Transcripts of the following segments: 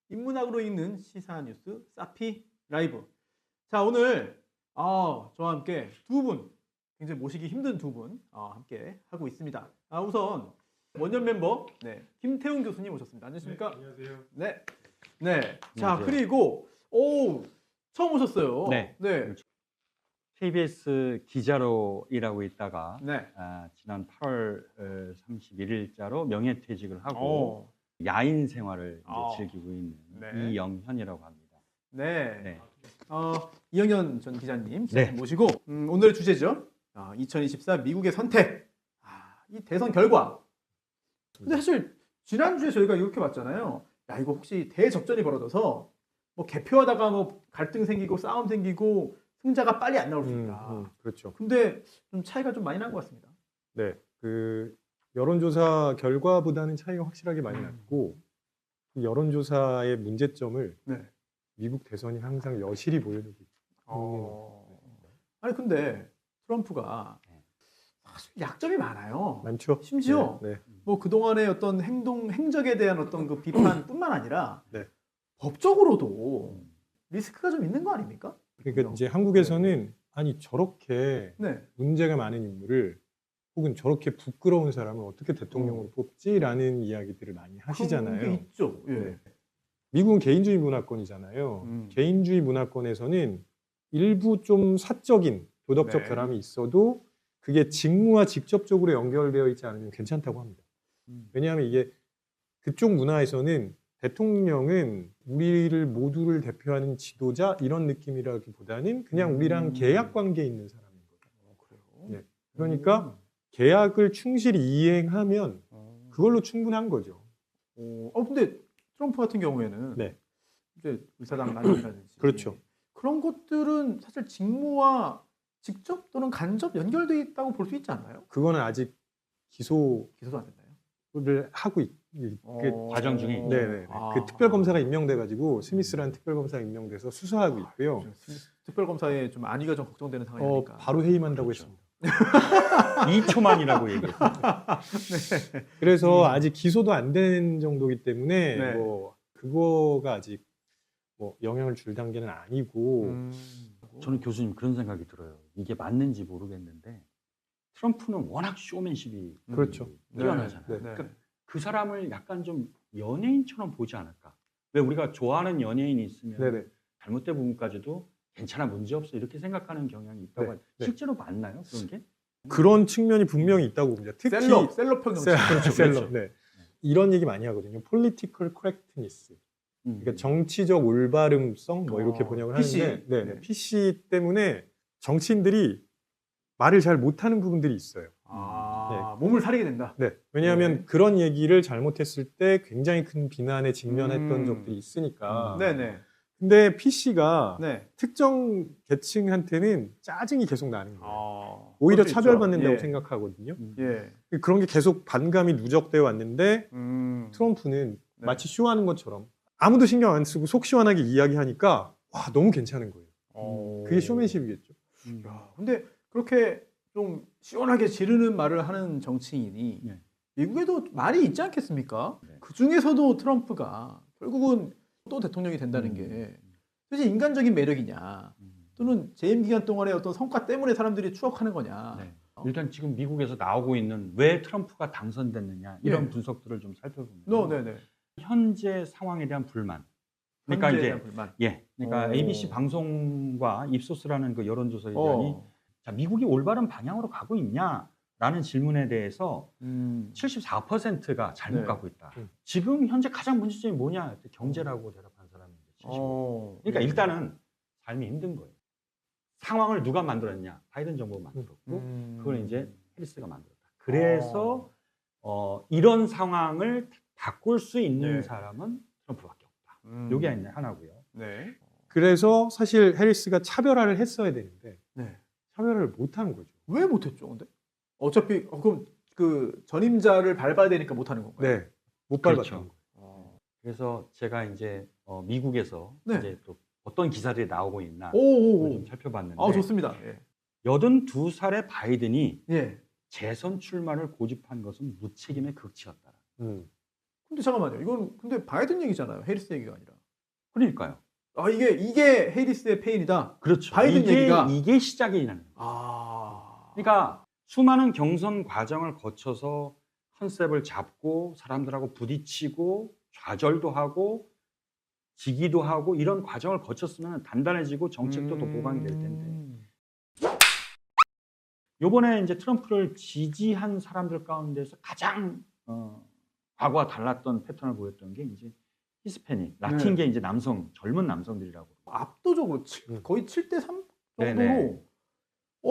인문학으로 읽는 시사 뉴스 사피 라이브. 자, 오늘 저와 함께 두 분, 굉장히 모시기 힘든 두 분 함께 하고 있습니다. 우선 원년 멤버 김태훈 교수님 오셨습니다. 안녕하십니까? 네, 안녕하세요. 네. 네. 자, 안녕하세요. 그리고 처음 오셨어요. 네. 네. KBS 기자로 일하고 있다가 네. 지난 8월 31일자로 명예퇴직을 하고 오. 야인 생활을 이제 아. 즐기고 있는 네. 이영현이라고 합니다. 네. 네. 이영현 전 기자님 네. 모시고 오늘의 주제죠. 2024 미국의 선택. 이 대선 결과. 근데 사실 지난주에 저희가 이렇게 봤잖아요. 야, 이거 혹시 대접전이 벌어져서 뭐 개표하다가 뭐 갈등 생기고 싸움 생기고 승자가 빨리 안 나올 수 있다. 그렇죠. 근데 좀 차이가 좀 많이 난 것 같습니다. 네, 그 여론조사 결과보다는 차이가 확실하게 많이 났고, 그 여론조사의 문제점을 네. 미국 대선이 항상 여실히 보여주고 있습니다. 아니 근데 트럼프가 사실 약점이 많아요. 많죠. 심지어 네, 네. 뭐 그동안의 어떤 행적에 대한 어떤 그 비판뿐만 아니라 네. 법적으로도 리스크가 좀 있는 거 아닙니까? 그러니까 이제 한국에서는 아니 저렇게 네. 문제가 많은 인물을 혹은 저렇게 부끄러운 사람을 어떻게 대통령으로 뽑지라는 이야기들을 많이 하시잖아요. 그런 게 있죠. 예. 네. 미국은 개인주의 문화권이잖아요. 개인주의 문화권에서는 일부 좀 사적인 도덕적 네. 결함이 있어도 그게 직무와 직접적으로 연결되어 있지 않으면 괜찮다고 합니다. 왜냐하면 이게 그쪽 문화에서는 대통령은 우리를 모두를 대표하는 지도자 이런 느낌이라기보다는 그냥 우리랑 계약 관계에 있는 사람인 거예요. 그래요? 네. 그러니까 계약을 충실히 이행하면 그걸로 충분한 거죠. 근데 트럼프 같은 경우에는 네. 이제 의사당 난임이라든지 그렇죠. 그런 것들은 사실 직무와 직접 또는 간접 연결돼 있다고 볼 수 있지 않나요? 그거는 아직 기소를 기소도 안 됐나요? 하고 과정 중에 있죠. 네네. 그 특별검사가 임명돼가지고 스미스라는 특별검사가 임명돼서 수사하고 있고요. 특별검사의 좀 안위가 좀 걱정되는 상황이니까. 바로 해임한다고 그렇죠. 했습니다. 2초만이라고 얘기했습니다. 네. 그래서 아직 기소도 안 된 정도이기 때문에 네. 뭐 그거가 아직 뭐 영향을 줄 단계는 아니고 저는 교수님 그런 생각이 들어요. 이게 맞는지 모르겠는데 트럼프는 워낙 쇼맨십이 그렇죠. 뛰어나잖아요. 네. 그러니까 그 사람을 약간 좀 연예인처럼 보지 않을까? 왜 우리가 좋아하는 연예인이 있으면 네네. 잘못된 부분까지도 괜찮아 문제없어 이렇게 생각하는 경향이 있다고 네. 실제로 맞나요? 그런 게? 그런 측면이 분명히 있다고 봅니다. 특히 셀럽형 정치. 그렇죠. 그렇죠. 네. 이런 얘기 많이 하거든요. political correctness. 그러니까 음. 정치적 올바름성 뭐 이렇게 번역을 PC. 하는데 네. 네. PC 때문에 정치인들이 말을 잘 못하는 부분들이 있어요. 몸을 사리게 된다. 네. 왜냐하면 네. 그런 얘기를 잘못했을 때 굉장히 큰 비난에 직면했던 적들이 있으니까. 네네. 근데 PC가 네. 특정 계층한테는 짜증이 계속 나는 거예요. 오히려 그럴 수 차별받는다고 있죠. 생각하거든요. 예. 그런 게 계속 반감이 누적되어 왔는데 트럼프는 네. 마치 쇼하는 것처럼 아무도 신경 안 쓰고 속 시원하게 이야기하니까 와 너무 괜찮은 거예요. 그게 쇼맨십이겠죠. 야, 근데 그렇게 좀 시원하게 지르는 말을 하는 정치인이 네. 미국에도 많이 있지 않겠습니까? 네. 그 중에서도 트럼프가 결국은 또 대통령이 된다는 게 사실 인간적인 매력이냐 또는 재임 기간 동안의 어떤 성과 때문에 사람들이 추억하는 거냐. 네. 일단 지금 미국에서 나오고 있는 왜 트럼프가 당선됐느냐 이런 예. 분석들을 좀 살펴보면 네네. 현재 상황에 대한 불만. 그러니까 현재에 이제 대한 불만. 그러니까 오. ABC 방송과 입소스라는 그 여론조사 기관이 자, 미국이 올바른 방향으로 가고 있냐라는 질문에 대해서 74%가 잘못 네. 가고 있다. 지금 현재 가장 문제점이 뭐냐? 경제라고 대답한 사람인데 75%. 그러니까 일단은 삶이 힘든 거예요. 상황을 누가 만들었냐? 바이든 정부가 만들었고 그걸 이제 해리스가 만들었다. 그래서 이런 상황을 바꿀 수 있는 네. 사람은 트럼프밖에 없다. 이게 이제 하나고요. 네. 그래서 사실 해리스가 차별화를 했어야 되는데 네. 차별화를 못한 거죠. 왜 못했죠, 근데? 어차피 그럼 그 전임자를 밟아야 되니까 못하는 건가요? 네, 못 그렇죠. 밟았던 거예요. 그래서 제가 이제 미국에서 네. 이제 또 어떤 기사들이 나오고 있나 오오오. 좀 살펴봤는데 좋습니다. 예. 82살의 바이든이 예. 재선 출마를 고집한 것은 무책임의 극치였다. 근데 잠깐만요. 이건 근데 바이든 얘기잖아요. 해리스 얘기가 아니라. 그러니까요. 아, 이게 해리스의 페인이다. 그렇죠. 바이든 얘기가 이게 시작이라는 거예요. 아. 그러니까 수많은 경선 과정을 거쳐서 컨셉을 잡고 사람들하고 부딪히고 좌절도 하고 지기도 하고 이런 과정을 거쳤으면 단단해지고 정책도 더 보강이 될 텐데 요번에 이제 트럼프를 지지한 사람들 가운데서 가장 과거와 달랐던 패턴을 보였던 게 이제 히스패닉, 라틴 게 이제 젊은 남성들이라고. 압도적으로 거의 7대3 정도로 네네.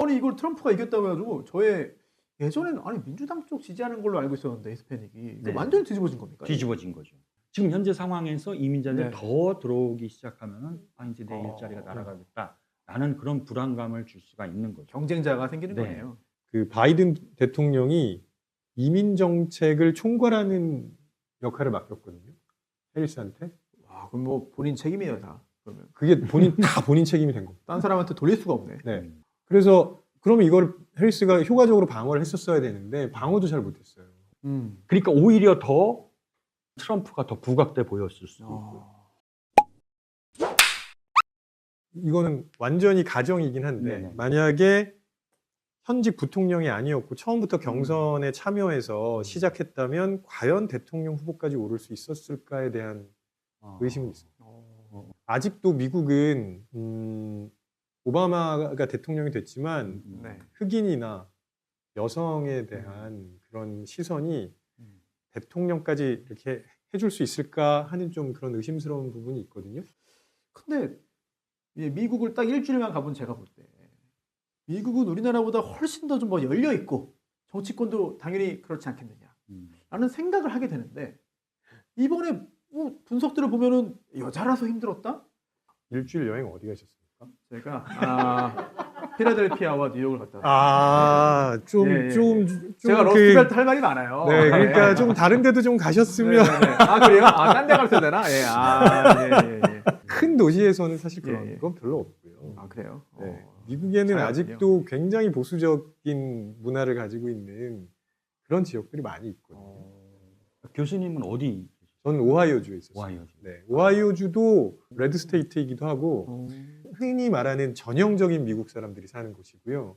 아니 이걸 트럼프가 이겼다고 해가지고 저의 예전에는 아니 민주당 쪽 지지하는 걸로 알고 있었는데 히스패닉이 네. 완전히 뒤집어진 겁니까? 뒤집어진 거죠. 지금 현재 상황에서 이민자들이 네. 더 들어오기 시작하면은 이제 내 어. 일자리가 날아가겠다라는 그런 불안감을 줄 수가 있는 거죠. 경쟁자가 생기는 네. 거네요. 그 바이든 대통령이 이민 정책을 총괄하는 역할을 맡겼거든요. 해리스한테. 와, 그럼 뭐 본인 책임이에요 다. 그러면 그게 다 본인 책임이 된 겁니다. 딴 사람한테 돌릴 수가 없네. 네. 그래서 그러면 이걸 해리스가 효과적으로 방어를 했었어야 되는데 방어도 잘 못했어요. 그러니까 오히려 더 트럼프가 더 부각돼 보였을 수도 있고. 이거는 완전히 가정이긴 한데 네네. 만약에 현직 부통령이 아니었고 처음부터 경선에 참여해서 시작했다면 과연 대통령 후보까지 오를 수 있었을까에 대한 의심은 있습니다. 아직도 미국은 오바마가 대통령이 됐지만 네. 흑인이나 여성에 대한 그런 시선이 대통령까지 이렇게 해줄 수 있을까 하는 좀 그런 의심스러운 부분이 있거든요. 근데 이 미국을 딱 일주일만 가본 제가 볼 때 미국은 우리나라보다 훨씬 더 좀 뭐 열려 있고 정치권도 당연히 그렇지 않겠느냐 라는 생각을 하게 되는데 이번에 뭐 분석들을 보면은 여자라서 힘들었다? 일주일 여행 어디 가셨습니까? 제가 필라델피아와 뉴욕을 갔다 왔어요. 제가 러스트벨트 할 말이 많아요. 네, 그러니까 좀 다른 데도 좀 가셨으면 아, 그래요? 아, 딴 데 갔어야 되나? 예. 큰 도시에서는 사실 그런 예. 건 별로 없고요. 아, 그래요? 네. 미국에는 잘 아직도 굉장히 보수적인 문화를 가지고 있는 그런 지역들이 많이 있거든요. 교수님은 어디? 저는 오하이오주에 있었어요. 오하이오주. 네, 오하이오주도 레드 스테이트이기도 하고 흔히 말하는 전형적인 미국 사람들이 사는 곳이고요.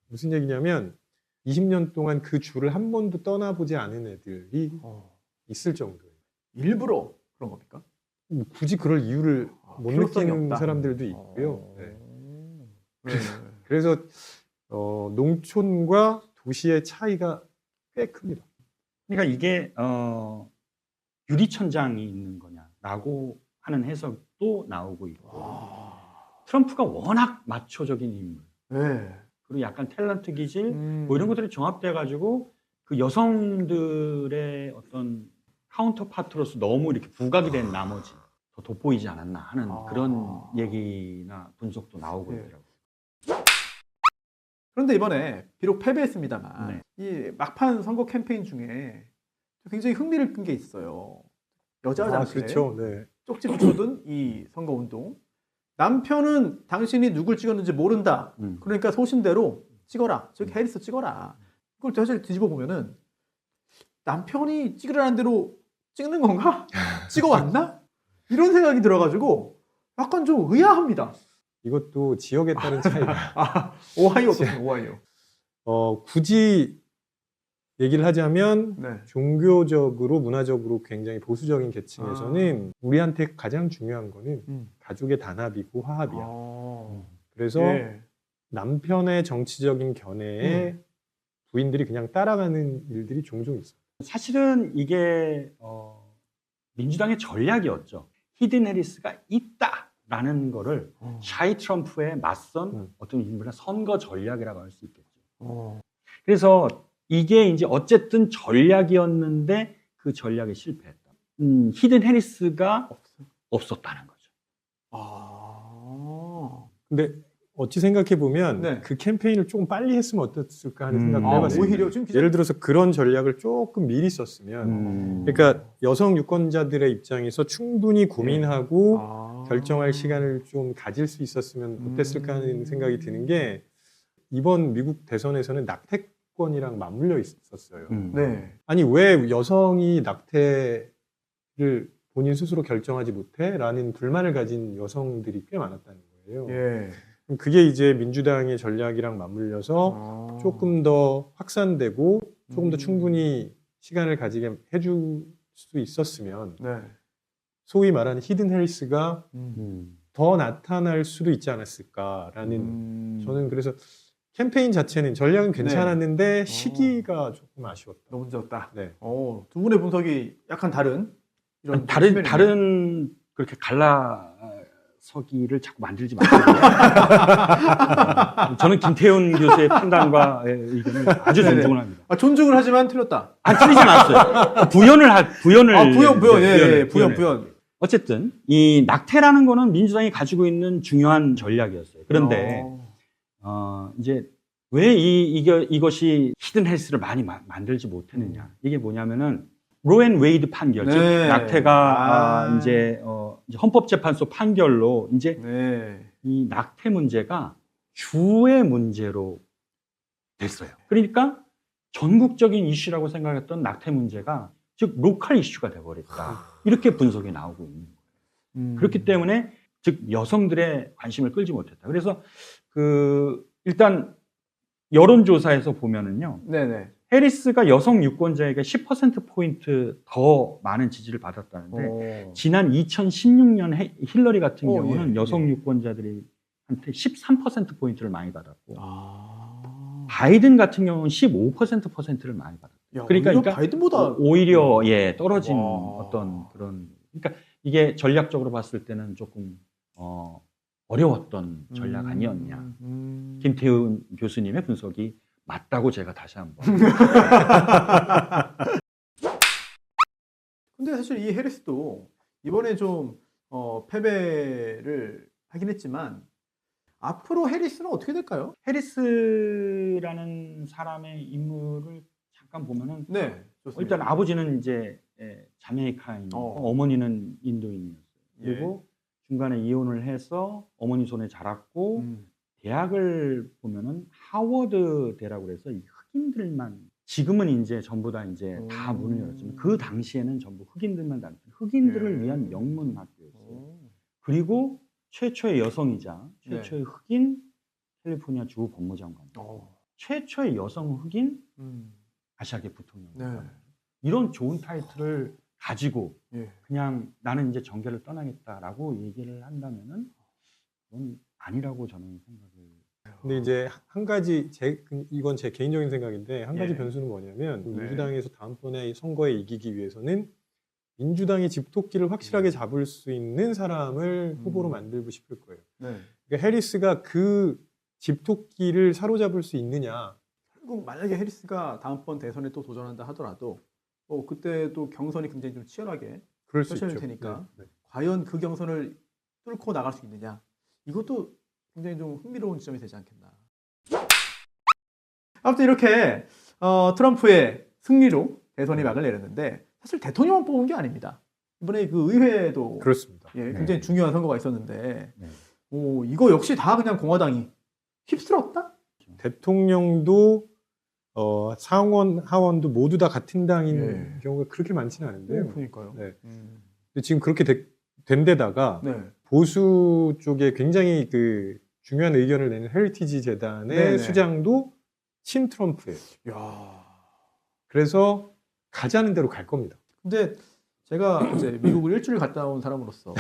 무슨 얘기냐면 20년 동안 그 주를 한 번도 떠나보지 않은 애들이 있을 정도예요. 일부러 그런 겁니까? 굳이 그럴 이유를 못 필요성이 느끼는 없다. 사람들도 있고요. 네. 네. 그래서 농촌과 도시의 차이가 꽤 큽니다. 그러니까 이게 유리천장이 있는 거냐라고 하는 해석도 나오고 있고 트럼프가 워낙 마초적인 인물 네. 그리고 약간 탤런트 기질 뭐 이런 것들이 종합돼 가지고 그 여성들의 어떤 카운터 파트로서 너무 이렇게 부각이 된 나머지 더 돋보이지 않았나 하는 그런 얘기나 분석도 나오고 네. 있더라고요. 그런데 이번에 비록 패배했습니다만 네. 이 막판 선거 캠페인 중에 굉장히 흥미를 끈 게 있어요. 여자 화장실에 그렇죠. 네. 쪽지 붙여둔 이 선거 운동. 남편은 당신이 누굴 찍었는지 모른다. 그러니까 소신대로 찍어라. 즉 해리스 찍어라. 그걸 사실 뒤집어 보면은 남편이 찍으라는 대로 찍는 건가? 찍어왔나? 이런 생각이 들어가지고 약간 좀 의아합니다. 이것도 지역에 따른 차이가. 오하이오 어떻습니까? 오하이오. 굳이 얘기를 하자면 네. 종교적으로 문화적으로 굉장히 보수적인 계층에서는 우리한테 가장 중요한 거는 가족의 단합이고 화합이야. 그래서 예. 남편의 정치적인 견해에 부인들이 그냥 따라가는 일들이 종종 있어요. 사실은 이게 민주당의 전략이었죠. 히든 해리스가 있다라는 거를 샤이 트럼프에 맞선 어떤 인물의 선거 전략이라고 할 수 있겠죠. 그래서 이게 이제 어쨌든 전략이었는데 그 전략이 실패했다. 히든 해리스가 없었다는 거죠. 근데 어찌 생각해 보면 네. 그 캠페인을 조금 빨리 했으면 어땠을까 하는 생각도 해봤습니다. 오히려 지금 예를 들어서 그런 전략을 조금 미리 썼으면, 그러니까 여성 유권자들의 입장에서 충분히 고민하고 결정할 시간을 좀 가질 수 있었으면 어땠을까 하는 생각이 드는 게 이번 미국 대선에서는 낙태권이랑 맞물려 있었어요. 네. 아니 왜 여성이 낙태를 본인 스스로 결정하지 못해라는 불만을 가진 여성들이 꽤 많았다는 거예요. 예. 그게 이제 민주당의 전략이랑 맞물려서 조금 더 확산되고 조금 더 충분히 시간을 가지게 해줄 수 있었으면 네. 소위 말하는 히든 헬스가 음. 더 나타날 수도 있지 않았을까라는 저는 그래서 캠페인 자체는 전략은 괜찮았는데 시기가 조금 아쉬웠다. 너무 늦었다. 네. 두 분의 분석이 약간 다른 이런 다른 그렇게 갈라서기를 자꾸 만들지 마세요. 저는 김태훈 교수의 판단과 의견을 아주 네네. 존중을 합니다. 존중을 하지만 틀렸다. 틀리지 않았어요. 부연을 부연. 어쨌든 이 낙태라는 거는 민주당이 가지고 있는 중요한 전략이었어요. 그런데 이제 왜 이것이 히든 헬스를 많이 만들지 못했느냐? 이게 뭐냐면은 로앤 웨이드 판결, 즉 낙태가 이제 헌법재판소 판결로 이제 이 낙태 문제가 주의 문제로 됐어요. 그러니까 전국적인 이슈라고 생각했던 낙태 문제가 즉 로컬 이슈가 돼버렸다. 이렇게 분석이 나오고 있는 거예요. 그렇기 때문에 즉 여성들의 관심을 끌지 못했다. 그래서 일단 여론조사에서 보면은요. 네네. 해리스가 여성 유권자에게 10%포인트 더 많은 지지를 받았다는데 지난 2016년 힐러리 같은 경우는 여성 유권자들한테 13%포인트를 많이 받았고 바이든 같은 경우는 15%를 많이 받았어요. 그러니까 바이든보다 오히려 떨어진 어떤 그런 그러니까 이게 전략적으로 봤을 때는 조금 어려웠던 전략 아니었냐. 김태훈 교수님의 분석이 맞다고 제가 다시 한번. 근데 사실 이 해리스도 이번에 좀 패배를 하긴 했지만 앞으로 해리스는 어떻게 될까요? 해리스라는 사람의 인물을 잠깐 보면은 네, 좋습니다. 일단 아버지는 이제 자메이카인, 어머니는 인도인이었어요. 그리고 중간에 이혼을 해서 어머니 손에 자랐고 대학을 보면은 하워드 대라고 해서 이 흑인들만 지금은 이제 전부 다 이제 다 문을 열었지만 그 당시에는 전부 흑인들만 다녔어요. 흑인들을 위한 명문 학교였어요. 그리고 최초의 여성이자 최초의 흑인 캘리포니아 주 법무장관, 최초의 여성 흑인 아시아계 부통령. 이런 좋은 타이틀을 가지고 그냥 나는 이제 정계를 떠나겠다라고 얘기를 한다면은 그건 아니라고 저는 생각을. 근데 이제 한 가지 이건 제 개인적인 생각인데 한 가지 변수는 뭐냐면 민주당에서 다음번에 선거에 이기기 위해서는 민주당의 집토끼를 확실하게 잡을 수 있는 사람을 후보로 만들고 싶을 거예요. 그러니까 해리스가 그 집토끼를 사로잡을 수 있느냐. 결국 만약에 해리스가 다음번 대선에 또 도전한다 하더라도 그때 또 경선이 굉장히 좀 치열하게 펼쳐질 테니까 과연 그 경선을 뚫고 나갈 수 있느냐. 이것도 굉장히 좀 흥미로운 지점이 되지 않겠나. 아무튼 이렇게 트럼프의 승리로 대선이 막을 내렸는데 사실 대통령만 뽑은 게 아닙니다. 이번에 그 의회도 그렇습니다. 굉장히 중요한 선거가 있었는데 이거 역시 다 그냥 공화당이 휩쓸었다? 대통령도 상원, 하원도 모두 다 같은 당인 경우가 그렇게 많지는 않은데요. 그러니까요. 근데 지금 그렇게 된 데다가 보수 쪽에 굉장히 그 중요한 의견을 내는 헤리티지 재단의 수장도 친 트럼프예요. 그래서 가자는 대로 갈 겁니다. 근데 제가 이제 미국을 일주일 갔다 온 사람으로서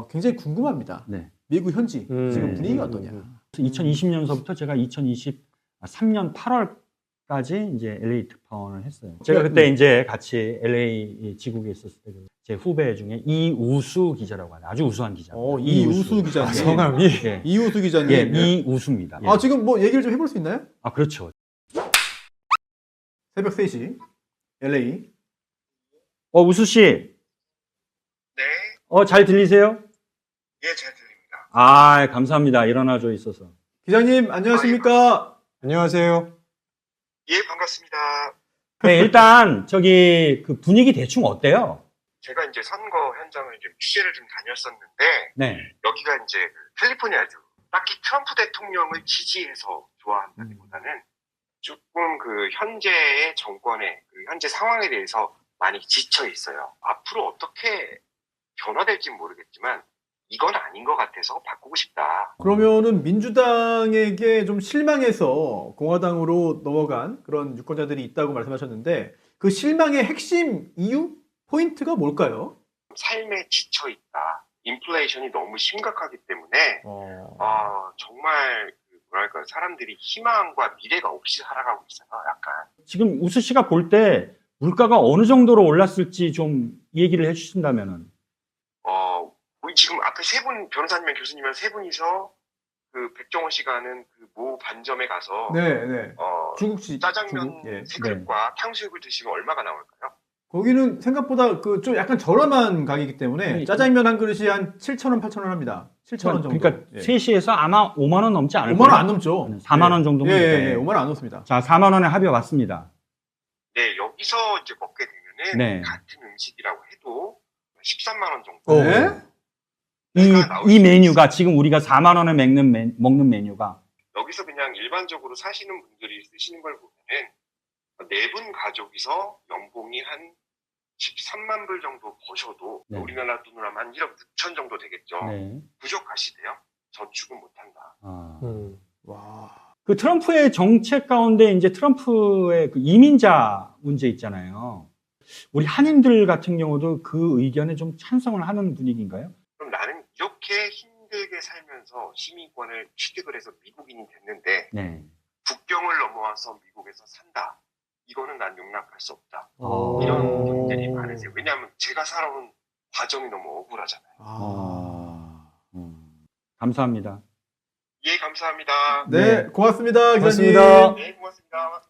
굉장히 궁금합니다. 미국 현지 지금 분위기가 어떠냐. 2020년서부터 제가 2023년 8월까지 이제 LA 특파원을 했어요. 제가 그때 이제 같이 LA 지국에 있었을 때 제 후배 중에 이우수 기자라고 하는 아주 우수한 기자. 이우수 기자님. 성함이 이우수 기자님. 이우수입니다. 지금 뭐 얘기를 좀 해볼 수 있나요? 그렇죠. 새벽 3시 LA. 우수 씨. 네. 잘 들리세요? 예, 잘 들립니다. 감사합니다. 일어나줘 있어서. 기자님 안녕하십니까? 안녕하세요. 예, 반갑습니다. 네, 일단 그 분위기 대충 어때요? 제가 이제 선거 현장을 좀 취재를 좀 다녔었는데 여기가 이제 캘리포니아주 딱히 트럼프 대통령을 지지해서 좋아한다기보다는 조금 그 현재의 정권의 그 현재 상황에 대해서 많이 지쳐 있어요. 앞으로 어떻게 변화될지 모르겠지만 이건 아닌 것 같아서 바꾸고 싶다. 그러면은 민주당에게 좀 실망해서 공화당으로 넘어간 그런 유권자들이 있다고 말씀하셨는데 그 실망의 핵심 이유? 포인트가 뭘까요? 삶에 지쳐 있다. 인플레이션이 너무 심각하기 때문에 정말 뭐랄까요, 사람들이 희망과 미래가 없이 살아가고 있어요. 약간 지금 우수 씨가 볼 때 물가가 어느 정도로 올랐을지 좀 얘기를 해주신다면은. 우리 지금 앞에 세 분, 변호사님이랑 교수님이랑 세 분이서 그 백종원 씨가 하는 그 모 반점에 가서 네. 중국식 짜장면 중국? 예. 세 그릇과 탕수육을 드시면 얼마가 나올까요? 거기는 생각보다 그 좀 약간 저렴한 가격이기 때문에 아니, 짜장면 한 그릇이 한 7,000원, 8,000원 합니다. 7,000원 정도. 그러니까 예. 3시에서 아마 5만 원 넘지 않을 5만 거예요. 원 안 넘죠. 4만 원 정도면 예, 5만 원 안 넘습니다. 자, 4만 원에 합의가 왔습니다. 네, 여기서 이제 먹게 되면은 네. 같은 음식이라고 해도 13만 원 정도. 네? 이 메뉴가 지금 우리가 4만 원에 먹는 메뉴가 여기서 그냥 일반적으로 사시는 분들이 쓰시는 걸 보면은 네 분 가족이서 연봉이 한 13만 불 정도 버셔도 네. 우리나라 돈으로 하면 한 1억 6천 정도 되겠죠. 네. 부족하시대요. 저축은 못한다. 와. 그 트럼프의 정책 가운데 이제 트럼프의 그 이민자 문제 있잖아요. 우리 한인들 같은 경우도 그 의견에 좀 찬성을 하는 분위기인가요? 그럼 나는 이렇게 힘들게 살면서 시민권을 취득을 해서 미국인이 됐는데 네. 국경을 넘어와서 미국에서 산다. 이거는 난 용납할 수 없다. 어. 이런 분들이 많으세요. 왜냐하면 제가 살아온 과정이 너무 억울하잖아요. 감사합니다. 예, 감사합니다. 네, 고맙습니다. 기자님. 고맙습니다. 네, 고맙습니다.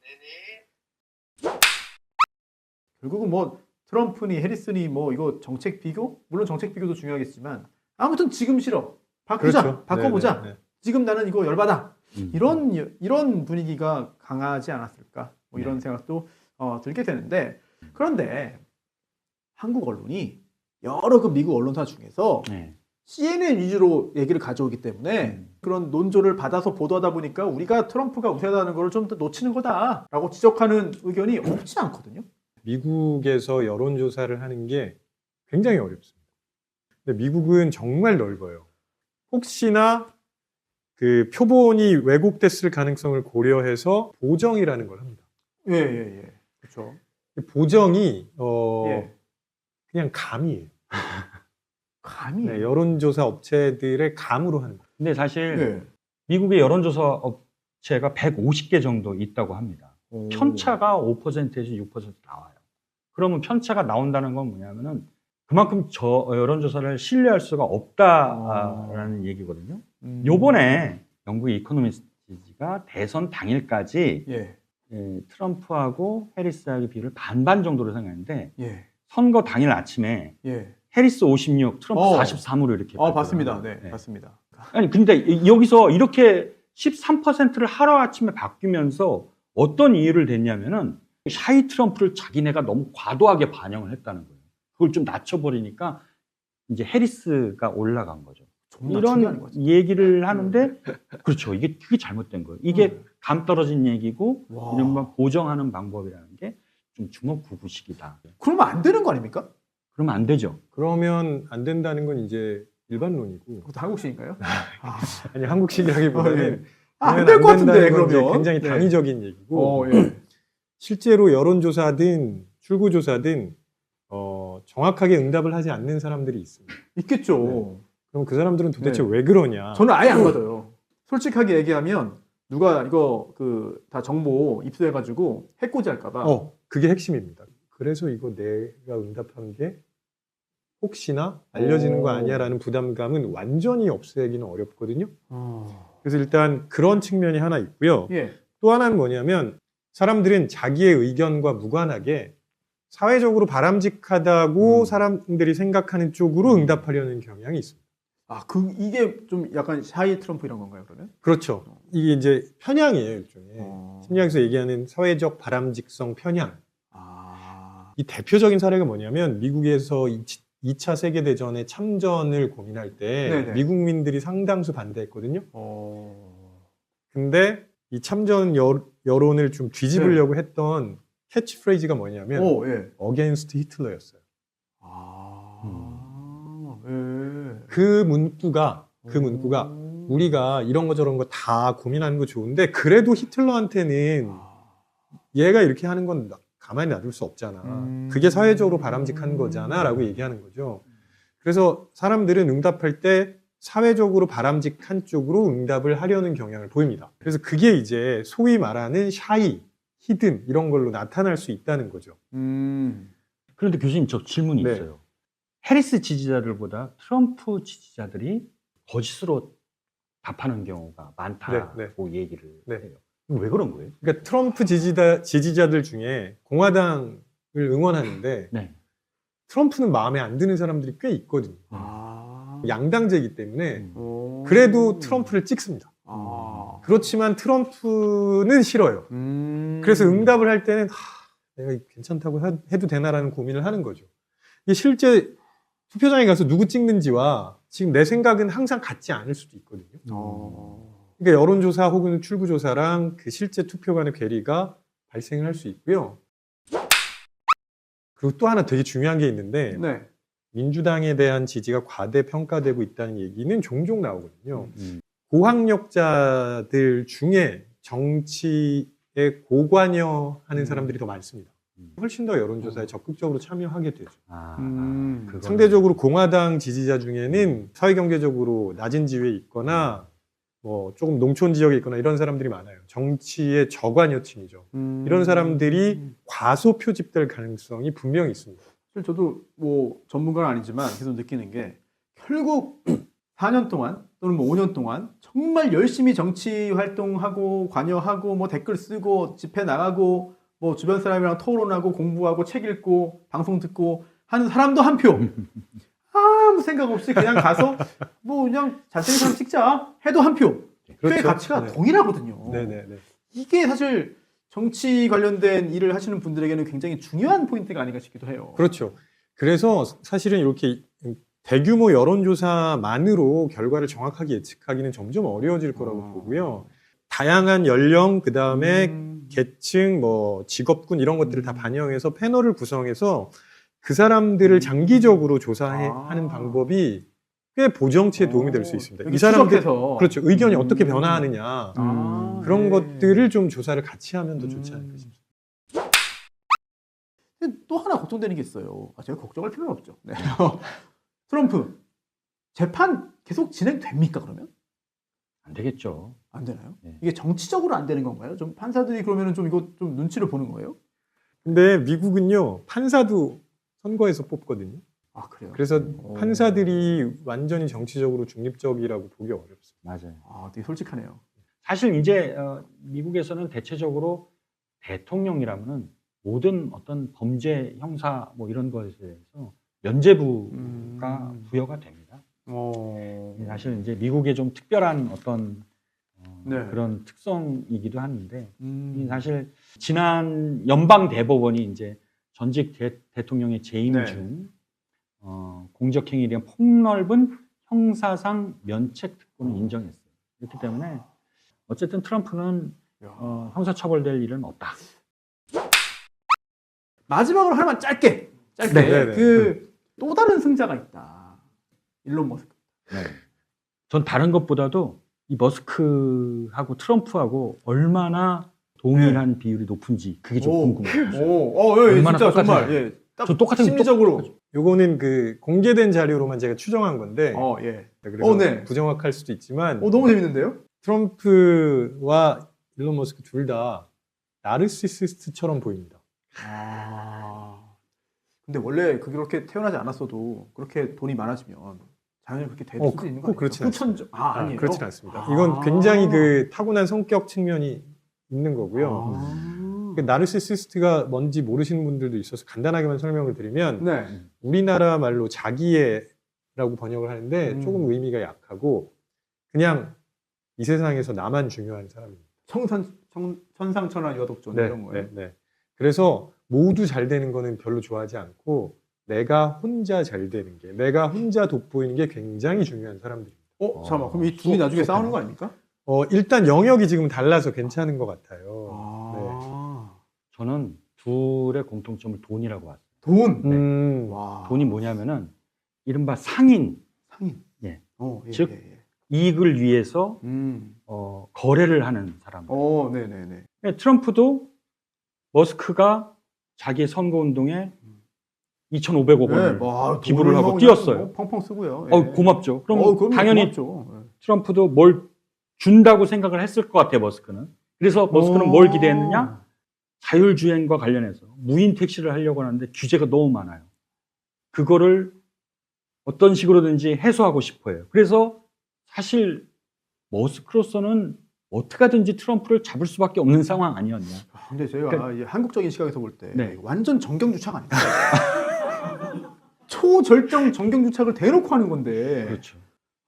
네네. 결국은 뭐 트럼프니 해리스니 뭐 이거 정책 비교? 물론 정책 비교도 중요하겠지만 아무튼 지금 싫어. 바꾸자. 그렇죠. 바꿔보자. 네네. 지금 나는 이거 열받아. 이런 분위기가 강하지 않았을까? 뭐 이런 네. 생각도 들게 되는데 그런데 한국 언론이 여러 그 미국 언론사 중에서 네. CNN 위주로 얘기를 가져오기 때문에 그런 논조를 받아서 보도하다 보니까 우리가 트럼프가 우세하다는 걸 좀 더 놓치는 거다라고 지적하는 의견이 없지 않거든요. 미국에서 여론조사를 하는 게 굉장히 어렵습니다. 근데 미국은 정말 넓어요. 혹시나 그 표본이 왜곡됐을 가능성을 고려해서 보정이라는 걸 합니다. 예. 그렇죠. 보정이 예. 그냥 감이에요. 감히. 네, 여론조사 업체들의 감으로 하는 거예요. 근데 사실 예. 미국의 여론조사 업체가 150개 정도 있다고 합니다. 편차가 5%에서 6% 나와요. 그러면 편차가 나온다는 건 뭐냐면은 그만큼 여론조사를 신뢰할 수가 없다라는 얘기거든요. 요번에 영국의 이코노미스트가 대선 당일까지 예. 트럼프하고 해리스하고 비율을 반반 정도로 생각했는데 예. 선거 당일 아침에 예. 해리스 56, 트럼프 43으로 이렇게 봤습니다. 바뀌어요. 네, 봤습니다. 아니 근데 여기서 이렇게 13%를 하루아침에 바뀌면서 어떤 이유를 댔냐면은 샤이 트럼프를 자기네가 너무 과도하게 반영을 했다는 거예요. 그걸 좀 낮춰버리니까 이제 해리스가 올라간 거죠. 이런 얘기를 하는데 그렇죠. 그게 잘못된 거예요. 이게 감 떨어진 얘기고 와. 이른바 보정하는 방법이라는 게 좀 주먹구구식이다. 그러면 안 되는 거 아닙니까? 그러면 안 되죠. 그러면 안 된다는 건 이제 일반론이고, 그것도 한국식인가요? 아니 한국식이라기보다는 안 될 것 같은데 된다는 건 이제 그러면 굉장히 네. 당위적인 얘기고, 예. 실제로 여론조사든 출구조사든 정확하게 응답을 하지 않는 사람들이 있습니다. 있겠죠. 그럼 그 사람들은 도대체 네. 왜 그러냐? 저는 아예 안 받아요. 솔직하게 얘기하면 누가 이거 다 정보 입수해가지고 해코지할까봐. 그게 핵심입니다. 그래서 이거 내가 응답한 게 혹시나 알려지는 거 아니야라는 부담감은 완전히 없애기는 어렵거든요. 그래서 일단 그런 측면이 하나 있고요. 예. 또 하나는 뭐냐면 사람들은 자기의 의견과 무관하게 사회적으로 바람직하다고 사람들이 생각하는 쪽으로 응답하려는 경향이 있습니다. 이게 좀 약간 샤이 트럼프 이런 건가요, 그러면? 그렇죠. 이게 이제 편향이에요, 일종의. 어. 심리학에서 얘기하는 사회적 바람직성 편향. 아. 이 대표적인 사례가 뭐냐면 미국에서 2차 세계대전에 참전을 고민할 때 네네. 미국민들이 상당수 반대했거든요. 어. 근데 이 참전 여론을 좀 뒤집으려고 했던 캐치프레이즈가 뭐냐면 오, 예. against Hitler였어요. 예. 그 문구가 우리가 이런 거 저런 거 다 고민하는 거 좋은데 그래도 히틀러한테는 얘가 이렇게 하는 건 가만히 놔둘 수 없잖아. 그게 사회적으로 바람직한 거잖아 라고 얘기하는 거죠. 그래서 사람들은 응답할 때 사회적으로 바람직한 쪽으로 응답을 하려는 경향을 보입니다. 그래서 그게 이제 소위 말하는 샤이, 히든 이런 걸로 나타날 수 있다는 거죠. 그런데 교수님 저 질문이 네. 있어요. 해리스 지지자들보다 트럼프 지지자들이 거짓으로 답하는 경우가 많다고 얘기를 해요. 왜 그런 거예요? 그러니까 트럼프 지지자들 중에 공화당을 응원하는데 네. 트럼프는 마음에 안 드는 사람들이 꽤 있거든요. 양당제이기 때문에 오. 그래도 트럼프를 찍습니다. 그렇지만 트럼프는 싫어요. 그래서 응답을 할 때는 내가 괜찮다고 해도 되나라는 고민을 하는 거죠. 이게 실제 투표장에 가서 누구 찍는지와 지금 내 생각은 항상 같지 않을 수도 있거든요. 그러니까 여론조사 혹은 출구조사랑 그 실제 투표 간의 괴리가 발생을 할 수 있고요. 그리고 또 하나 되게 중요한 게 있는데 네. 민주당에 대한 지지가 과대평가되고 있다는 얘기는 종종 나오거든요. 고학력자들 중에 정치에 고관여하는 사람들이 더 많습니다. 훨씬 더 여론조사에 적극적으로 참여하게 되죠. 상대적으로 공화당 지지자 중에는 사회경제적으로 낮은 지위에 있거나 뭐 조금 농촌 지역에 있거나 이런 사람들이 많아요. 정치의 저관여층이죠. 이런 사람들이 과소 표집될 가능성이 분명히 있습니다. 사실 저도 뭐 전문가는 아니지만 계속 느끼는 게 결국 4년 동안 또는 뭐 5년 동안 정말 열심히 정치 활동하고 관여하고 뭐 댓글 쓰고 집회 나가고 뭐 주변 사람이랑 토론하고 공부하고 책 읽고 방송 듣고 하는 사람도 한 표. 아무 생각 없이 그냥 가서 뭐 그냥 잘생긴 사람 찍자 해도 한 표. 표의 가치가 동일하거든요. 네네네. 이게 사실 정치 관련된 일을 하시는 분들에게는 굉장히 중요한 포인트가 아닌가 싶기도 해요. 그렇죠. 그래서 사실은 이렇게 대규모 여론조사만으로 결과를 정확하게 예측하기는 점점 어려워질 거라고 보고요. 다양한 연령, 그 다음에 계층, 뭐 직업군 이런 것들을 다 반영해서 패널을 구성해서 그 사람들을 장기적으로 조사하는 방법이 꽤 보정치에 도움이 될 수 있습니다. 이 사람들, 그렇죠. 의견이 어떻게 변화하느냐 그런 것들을 좀 조사를 같이 하면 더 좋지 않을까 싶습니다. 또 하나 걱정되는 게 있어요. 제가 걱정할 필요는 없죠. 네. 트럼프 재판 계속 진행됩니까 그러면? 안 되겠죠. 안 되나요? 네. 이게 정치적으로 안 되는 건가요? 좀 판사들이 그러면은 좀 이거 좀 눈치를 보는 거예요? 근데 미국은요 판사도 선거에서 뽑거든요. 아 그래요? 그래서 판사들이 완전히 정치적으로 중립적이라고 보기 어렵습니다. 맞아요. 아 되게 솔직하네요. 사실 이제 미국에서는 대체적으로 대통령이라면은 모든 어떤 범죄 형사 뭐 이런 것에 대해서 면죄부가 부여가 됩니다. 사실 이제 미국의 좀 특별한 어떤 네. 그런 특성이기도 하는데 사실 지난 연방 대법원이 이제 전직 대통령의 재임 네. 중 공적 행위에 대한 폭넓은 형사상 면책 특권을 인정했어요. 그렇기 때문에 어쨌든 트럼프는 형사처벌될 일은 없다. 마지막으로 하나만 짧게 네. 그 또 다른 승자가 있다. 일론 머스크. 네. 전 다른 것보다도 이 머스크하고 트럼프하고 얼마나 동일한 비율이 높은지 그게 좀 궁금해요. 얼마나 진짜 정말 똑같아요. 예, 딱 저 똑같은 심리적으로. 요거는 그 공개된 자료로만 제가 추정한 건데 예. 그래서 네. 부정확할 수도 있지만 너무 재밌는데요? 트럼프와 일론 머스크 둘 다 나르시시스트처럼 보입니다. 근데 원래 그렇게 태어나지 않았어도 그렇게 돈이 많아지면 당연히 그렇게 될 수도 있는 거 꼭 그렇진 않습니다. 아니에요? 그렇진 않습니다. 이건 굉장히 그 타고난 성격 측면이 있는 거고요. 그 나르시시스트가 뭔지 모르시는 분들도 있어서 간단하게만 설명을 드리면 네. 우리나라 말로 자기애라고 번역을 하는데 조금 의미가 약하고 그냥 이 세상에서 나만 중요한 사람입니다. 천상천하 유아독존 이런 거예요. 네. 그래서 모두 잘 되는 거는 별로 좋아하지 않고 내가 혼자 잘 되는 게, 내가 혼자 돋보이는 게 굉장히 중요한 사람들입니다. 잠깐만. 그럼 이 둘이 나중에 싸우는 거 아닙니까? 일단 영역이 지금 달라서 괜찮은 것 같아요. 저는 둘의 공통점을 돈이라고 봤어요. 돈. 와. 돈이 뭐냐면은 이른바 상인, 상인. 예. 예, 즉, 예, 예. 이익을 위해서 거래를 하는 사람. 네네네. 트럼프도 머스크가 자기 선거운동에 2,500억 원을 기부를 하고 뛰었어요. 펑펑 쓰고요. 예. 고맙죠. 그럼 그럼요, 당연히 고맙죠. 트럼프도 뭘 준다고 생각을 했을 것 같아요, 머스크는. 그래서 머스크는 뭘 기대했느냐? 자율주행과 관련해서 무인 택시를 하려고 하는데 규제가 너무 많아요. 그거를 어떤 식으로든지 해소하고 싶어 해요. 그래서 사실 머스크로서는 어떻게 하든지 트럼프를 잡을 수밖에 없는 상황 아니었냐. 근데 제가 이 한국적인 시각에서 볼 때 네. 완전 정경주착 아닙니까? 초절정 정경주착을 대놓고 하는 건데. 그렇죠.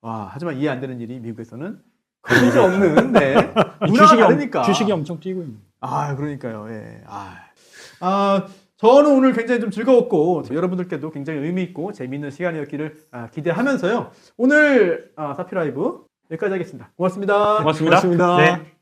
와, 하지만 이해 안 되는 일이 미국에서는 거의 없는 문화가 다르니까. 주식이 엄청 뛰고 있는. 그러니까요. 예. 저는 오늘 굉장히 좀 즐거웠고 여러분들께도 굉장히 의미 있고 재미있는 시간이었기를 기대하면서요. 오늘 사피라이브 여기까지 하겠습니다. 고맙습니다. 고맙습니다. 고맙습니다. 네.